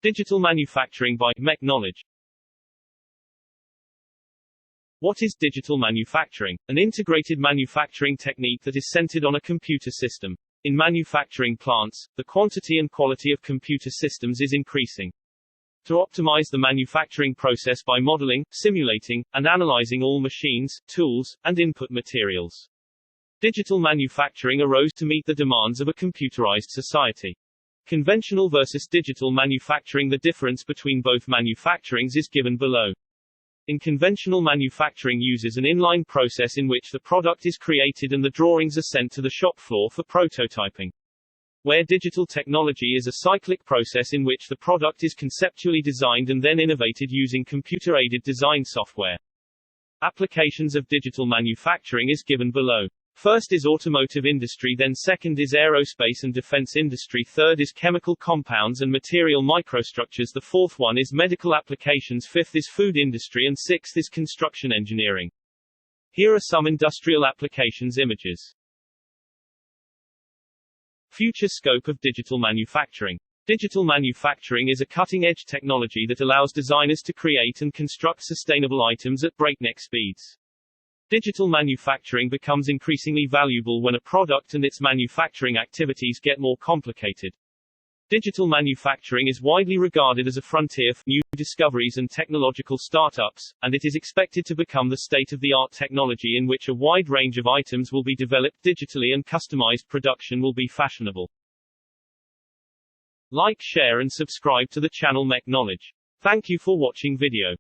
Digital manufacturing by MECH knowledge. What is digital manufacturing? An integrated manufacturing technique that is centered on a computer system. In manufacturing plants, the quantity and quality of computer systems is increasing. To optimize the manufacturing process by modeling, simulating, and analyzing all machines, tools, and input materials. Digital manufacturing arose to meet the demands of a computerized society. Conventional versus digital manufacturing. The difference between both manufacturings is given below. In conventional manufacturing uses an inline process in which the product is created and the drawings are sent to the shop floor for prototyping. Where digital technology is a cyclic process in which the product is conceptually designed and then innovated using computer-aided design software. Applications of digital manufacturing is given below. First is automotive industry, then second is aerospace and defense industry, third is chemical compounds and material microstructures, the fourth one is medical applications, fifth is food industry, and sixth is construction engineering. Here are some industrial applications images. Future scope of digital manufacturing. Digital manufacturing is a cutting-edge technology that allows designers to create and construct sustainable items at breakneck speeds. Digital manufacturing becomes increasingly valuable when a product and its manufacturing activities get more complicated. Digital manufacturing is widely regarded as a frontier for new discoveries and technological startups, and it is expected to become the state-of-the-art technology in which a wide range of items will be developed digitally and customized production will be fashionable. Like, share and subscribe to the channel MECH Knowledge. Thank you for watching video.